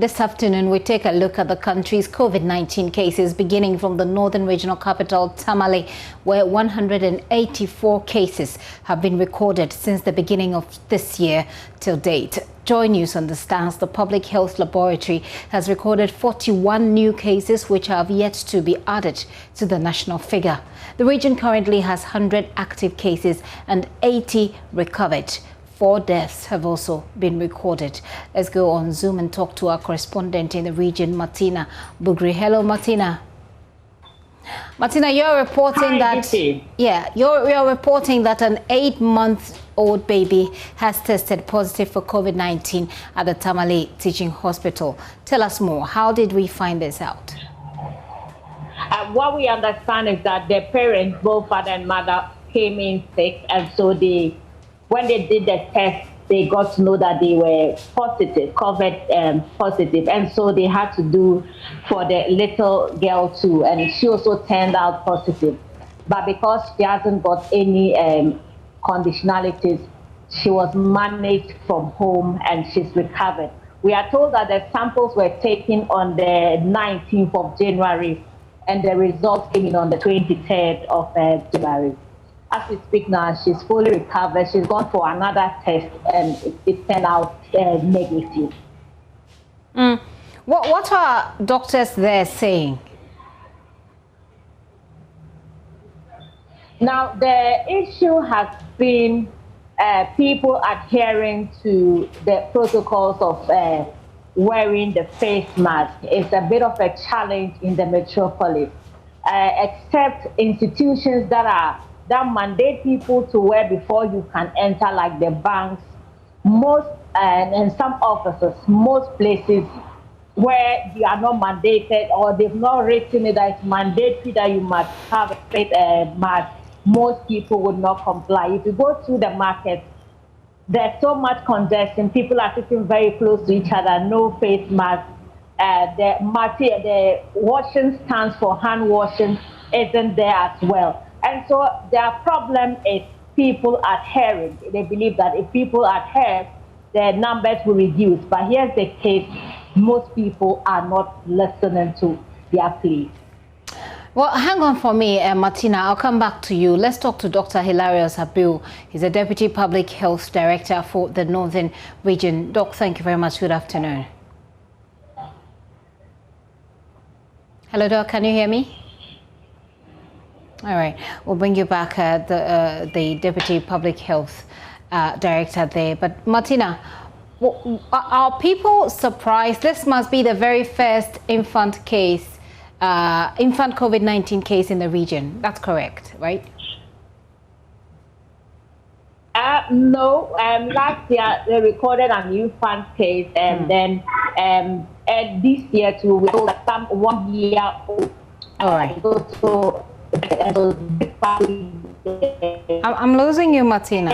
This afternoon, we take a look at the country's COVID-19 cases, beginning from the northern regional capital, Tamale, where 184 cases have been recorded since the beginning of this year till date. JoyNews understands the Public Health Laboratory has recorded 41 new cases, which have yet to be added to the national figure. The region currently has 100 active cases and 80 recovered. 4 deaths have also been recorded. Let's go on Zoom and talk to our correspondent in the region, Martina Bugri. Hello, Martina. Martina, you're reporting you're reporting that an 8-month-old baby has tested positive for COVID-19 at the Tamale Teaching Hospital. Tell us more. How did we find this out? What we understand is that the parents, both father and mother, came in sick, and so when they did the test, they got to know that they were positive, COVID positive, and so they had to do for the little girl too, and she also turned out positive. But because she hasn't got any conditionalities, she was managed from home and she's recovered. We are told that the samples were taken on the 19th of January, and the results came in on the 23rd of January. As we speak now, she's fully recovered. She's gone for another test, and it turned out negative. What are doctors there saying? Now, the issue has been people adhering to the protocols of wearing the face mask. It's a bit of a challenge in the metropolis, except institutions that mandate people to wear before you can enter, like the banks, most and some offices, most places where you are not mandated or they've not written it that it's mandatory that you must have a face mask, most people would not comply. If you go through the market, there's so much congestion, people are sitting very close to each other, no face mask. The washing stands for hand washing isn't there as well. And so their problem is people adhering. They believe that if people adhere, their numbers will reduce. But here's the case, most people are not listening to their plea. Well, hang on for me, Martina. I'll come back to you. Let's talk to Dr. Hilarious Abiu. He's the Deputy Public Health Director for the Northern Region. Doc, thank you very much. Good afternoon. Hello, Doc. Can you hear me? All right, we'll bring you back, the Deputy Public Health Director there. But Martina, are people surprised? This must be the very first infant COVID-19 case in the region. That's correct, right? No. Last year they recorded an infant case, and then this year too, we told some 1 year old. All right. I'm losing you, Martina.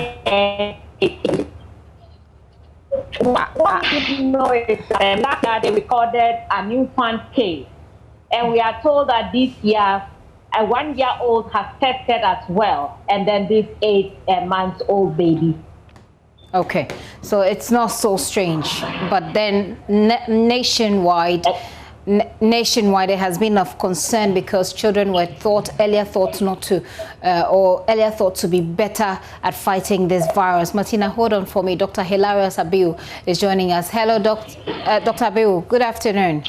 What you know is last year they recorded an infant case, and we are told that this year a 1-year-old has tested as well, and then this 8-month-old baby. Okay, so it's not so strange, but then nationwide there has been of concern because children were earlier thought to be better at fighting this virus. Martina, hold on for me. Dr. Hilarious Abiu is joining us. Hello, Dr. Abiu. Good afternoon.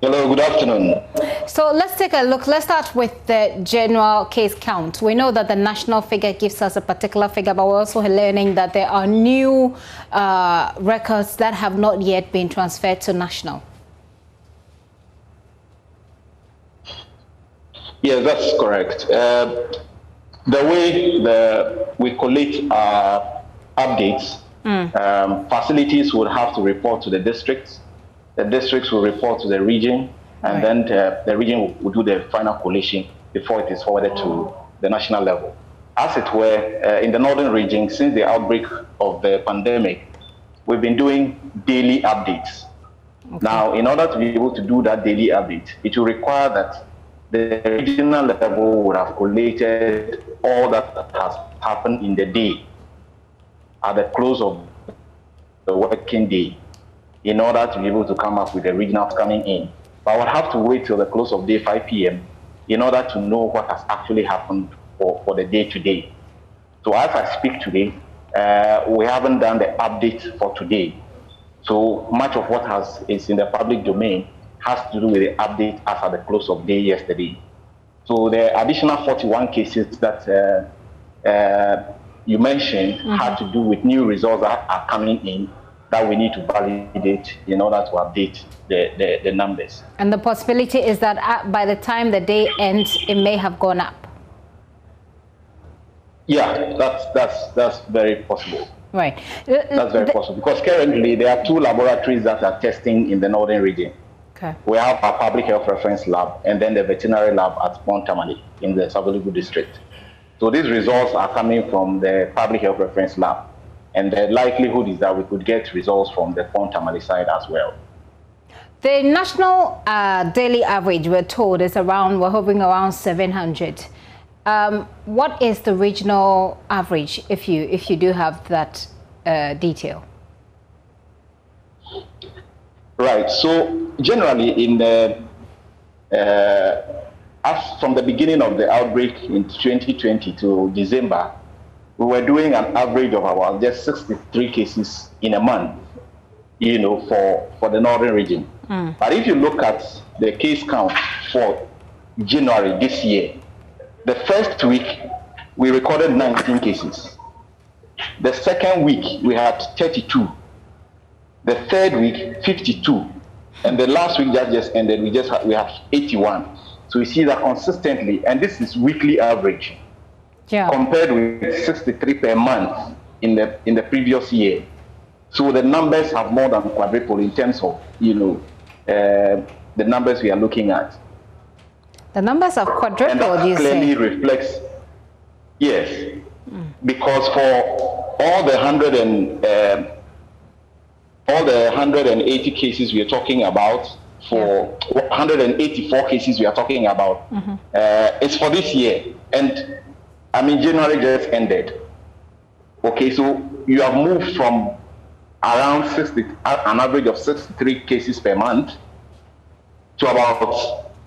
Hello, good afternoon. So let's take a look. Let's start with the general case count. We know that the national figure gives us a particular figure, but we're also learning that there are new records that have not yet been transferred to national. Yes, that's correct. The way we collect our updates, facilities will have to report to the districts. The districts will report to the region, and then the region will do the final collation before it is forwarded to the national level. As it were, in the northern region, since the outbreak of the pandemic, we've been doing daily updates. Okay. Now, in order to be able to do that daily update, it will require that the regional level would have collated all that has happened in the day at the close of the working day. in order to be able to come up with the regionals coming in. But I would have to wait till the close of day 5 p.m. in order to know what has actually happened for the day today. So as I speak today, we haven't done the update for today. So much of what is in the public domain has to do with the update as at the close of day yesterday. So the additional 41 cases that you mentioned had to do with new results that are coming in that we need to validate in order to update the numbers. And the possibility is that by the time the day ends, it may have gone up. Yeah, that's very possible. Right. That's very possible because currently there are 2 laboratories that are testing in the northern region. Okay. We have our public health reference lab and then the veterinary lab at Pont Tamale in the Saboligu district. So these results are coming from the public health reference lab, and the likelihood is that we could get results from the Pont Tamale side as well. The national daily average, we're told, is we're hovering around 700. What is the regional average, if you do have that detail? Right. So generally, in the as from the beginning of the outbreak in 2020 to December, we were doing an average of about just 63 cases in a month, for the northern region. But if you look at the case count for January this year, the first week we recorded 19 cases. The second week we had 32. The third week 52, and the last week that just ended we have 81. So you see that consistently, and this is weekly average, compared with 63 per month in the previous year. So the numbers have more than quadrupled in terms of the numbers we are looking at. The numbers have quadrupled. And that clearly reflects, yes, because for all the 180 cases we are talking about, for 184 cases we are talking about, it's for this year. And I mean, January just ended. Okay, so you have moved from around an average of 63 cases per month to about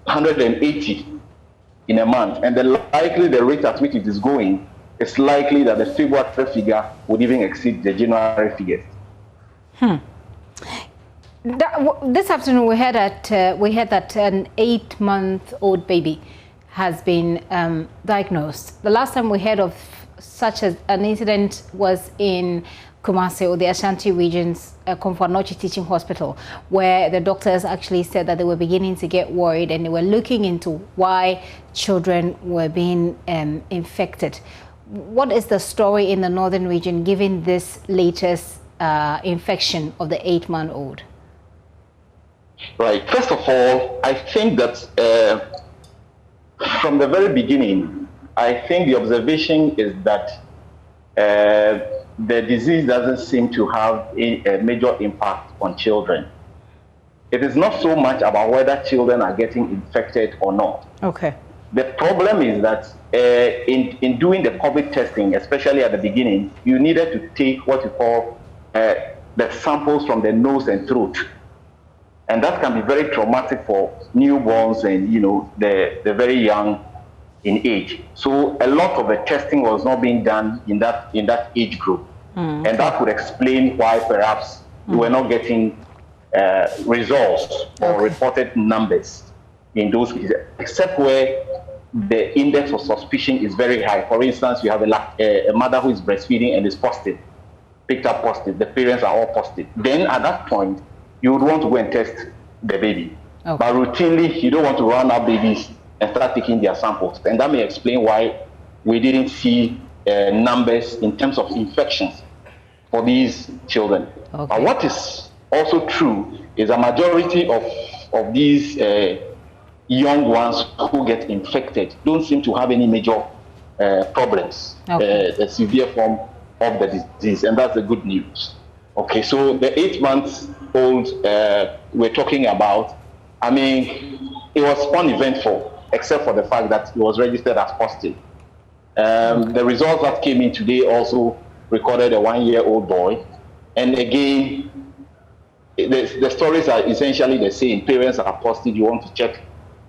180 in a month. And the rate at which it is going, it's likely that the February figure would even exceed the January figures. This afternoon we heard that an 8-month-old baby has been diagnosed. The last time we heard of such an incident was in Kumasi, or the Ashanti region's Komfo Anokye Teaching Hospital, where the doctors actually said that they were beginning to get worried and they were looking into why children were being infected. What is the story in the northern region given this latest infection of the 8-month-old? Right. First of all, I think that from the very beginning, I think the observation is that the disease doesn't seem to have a major impact on children. It is not so much about whether children are getting infected or not. Okay. The problem is that in doing the COVID testing, especially at the beginning, you needed to take what you call the samples from the nose and throat. And that can be very traumatic for newborns and the very young in age. So a lot of the testing was not being done in that age group. And that would explain why perhaps we were not getting results or reported numbers in those cases, except where the index of suspicion is very high. For instance, you have a mother who is breastfeeding and is positive, picked up positive, the parents are all positive. Then at that point, you would want to go and test the baby. Okay. But routinely, you don't want to run up babies and start taking their samples. And that may explain why we didn't see numbers in terms of infections for these children. Okay. But what is also true is a majority of these young ones who get infected don't seem to have any major problems, the severe form of the disease, and that's the good news. Okay, so the 8-month-old we're talking about, I mean, it was uneventful, except for the fact that it was registered as positive. The results that came in today also recorded a 1-year-old boy. And again, the stories are essentially the same. Parents are positive. You want to check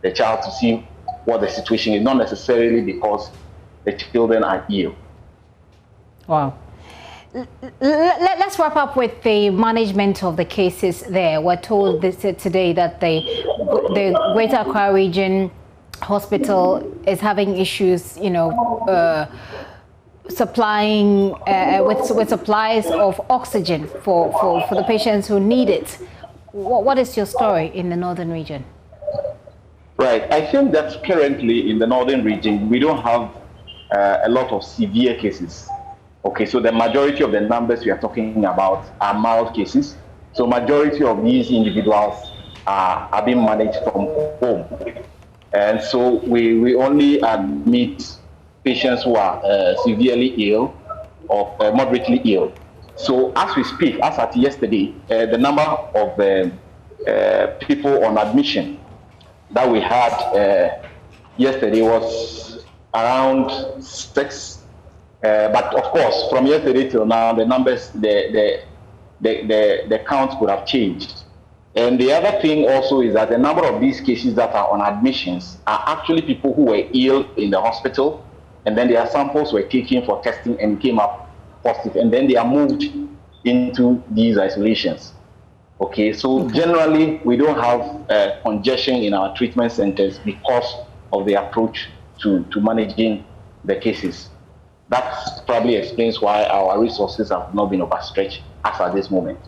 the child to see what the situation is, not necessarily because the children are ill. Wow. Let's wrap up with the management of the cases there. We're told today that the Greater Accra Region Hospital is having issues, supplying with supplies of oxygen for the patients who need it. What is your story in the northern region? Right. I think that currently in the northern region, we don't have a lot of severe cases. Okay, so the majority of the numbers we are talking about are mild cases. So majority of these individuals are being managed from home. And so we only admit patients who are severely ill or moderately ill. So as we speak, as at yesterday, the number of people on admission that we had yesterday was around 6. But of course, from yesterday till now, the numbers, the count could have changed. And the other thing also is that the number of these cases that are on admissions are actually people who were ill in the hospital, and then their samples were taken for testing and came up positive, and then they are moved into these isolations. Okay, so generally we don't have congestion in our treatment centers because of the approach to managing the cases. That probably explains why our resources have not been overstretched as at this moment.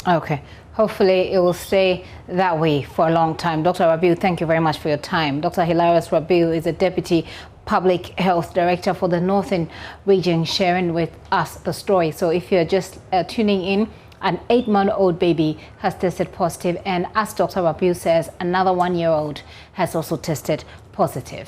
Okay. Hopefully it will stay that way for a long time. Dr. Rabiu, thank you very much for your time. Dr. Hilarious Rabiu is a Deputy Public Health Director for the Northern Region, sharing with us the story. So if you're just tuning in, an 8-month-old baby has tested positive, and as Dr. Rabiu says, another 1-year-old has also tested positive.